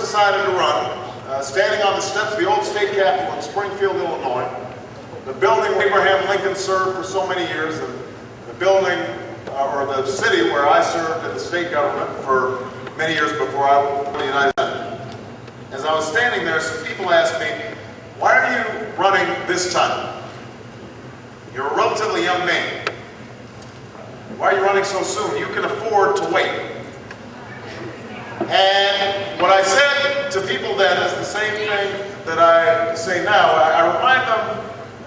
decided to run, standing on the steps of the old state capitol in Springfield, Illinois, the building where Abraham Lincoln served for so many years, and the building, or the city where I served in the state government for many years before I went to the United States. As I was standing there, some people asked me, "Why are you running this time? You're a relatively young man. Why are you running so soon? You can afford to wait." And what I said to people then is the same thing that I say now. I remind them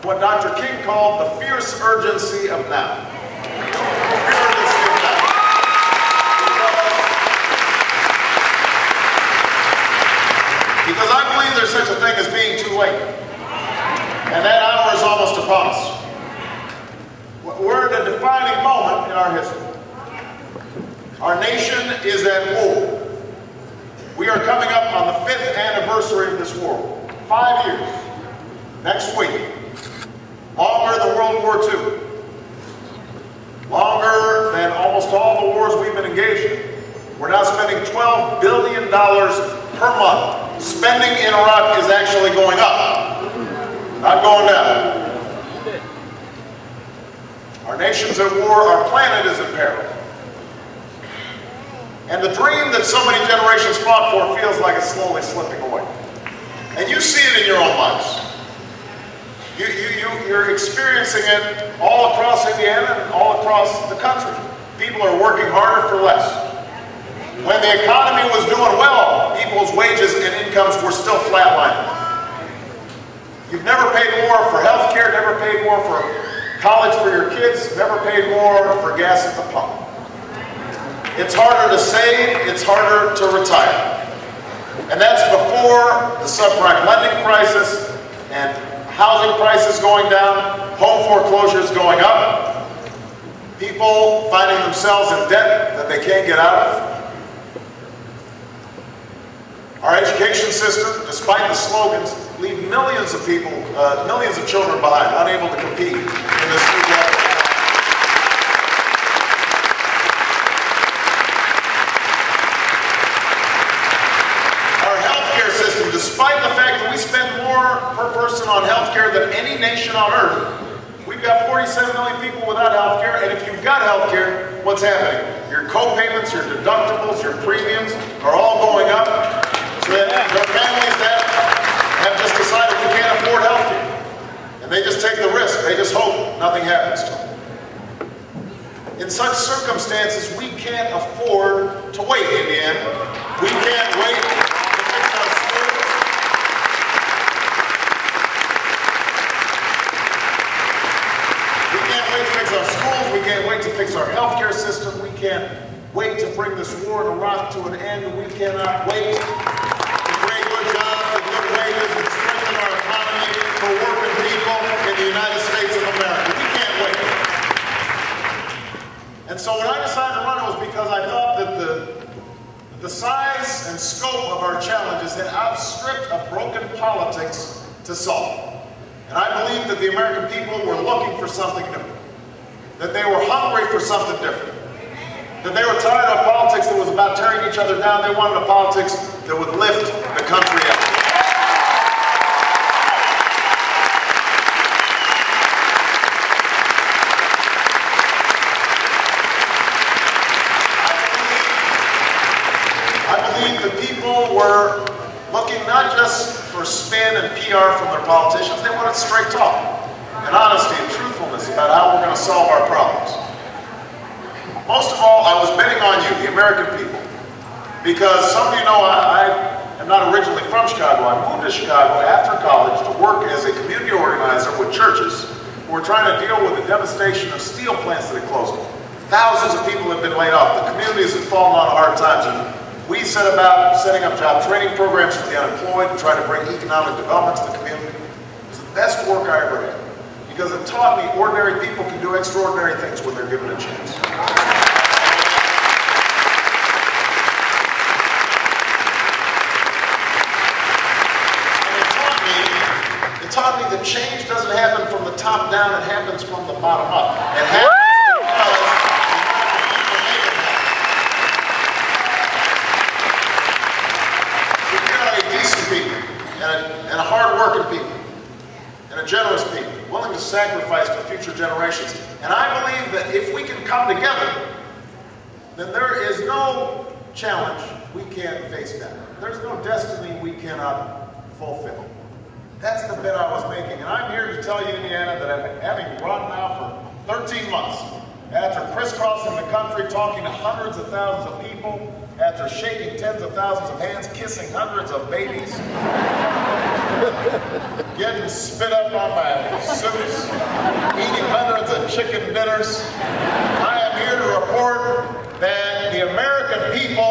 what Dr. King called the fierce urgency of now. Because I believe there's such a thing as being too late. And that hour is almost upon us. We're at a defining moment in our history. Our nation is at war. We are coming up on the 5th anniversary of this war. 5 years. Next week. Longer than World War II. Longer than almost all the wars we've been engaged in. We're now spending $12 billion per month. Spending in Iraq is actually going up, not going down. Our nation's at war, our planet is in peril. And the dream that so many generations fought for feels like it's slowly slipping away. And you see it in your own lives. You're experiencing it all across Indiana and all across the country. People are working harder for less. When the economy was doing well, people's wages and incomes were still flatlining. You've never paid more for health care, never paid more for college for your kids, never paid more for gas at the pump. It's harder to save, it's harder to retire. And that's before the subprime lending crisis and housing prices going down, home foreclosures going up, people finding themselves in debt that they can't get out of. Our education system, despite the slogans, leave millions of people, millions of children behind, unable to compete in this new level. Our healthcare system, despite the fact that we spend more per person on healthcare than any nation on earth, we've got 47 million people without healthcare, and if you've got healthcare, what's happening? Your co-payments, your deductibles, your premiums are all going up. So that there are families that have just decided you can't afford health care. And they just take the risk. They just hope nothing happens to them. In such circumstances, we can't afford to wait, Indiana. We can't wait to fix our schools. We can't wait to fix our schools. We can't wait to fix our health care system. We can't wait to bring this war in Iraq to an end. We cannot wait jobs and good wages and strengthen our economy for working people in the United States of America. We can't wait. And so when I decided to run, it was because I thought that the size and scope of our challenges had outstripped a broken politics to solve. And I believe that the American people were looking for something new. That they were hungry for something different. That they were tired of politics that was about tearing each other down. They wanted a politics that would lift the country up. I believe the people were looking not just for spin and PR from their politicians, they wanted straight talk and honesty and truthfulness about how we're going to solve our problems. Most of all, I was betting on you, the American people, because some of you know I am not originally from Chicago. I moved to Chicago after college to work as a community organizer with churches who were trying to deal with the devastation of steel plants that had closed. Thousands of people have been laid off. The communities have fallen on hard times. And we set about setting up job training programs for the unemployed and trying to bring economic development to the community. It was the best work I ever had, because it taught me ordinary people can do extraordinary things when they're given a chance. It taught me that change doesn't happen from the top down, it happens from the bottom up. It happens because the American people make it happen. and a hard-working people, and a generous people, willing to sacrifice for future generations. And I believe that if we can come together, then there is no challenge we can't face down. There's no destiny we cannot fulfill. That's the bit I was making. And I'm here to tell you, Indiana, that I'm having run now for 13 months, after crisscrossing the country, talking to hundreds of thousands of people, after shaking tens of thousands of hands, kissing hundreds of babies, getting spit up on my suits, eating hundreds of chicken dinners, I am here to report that the American people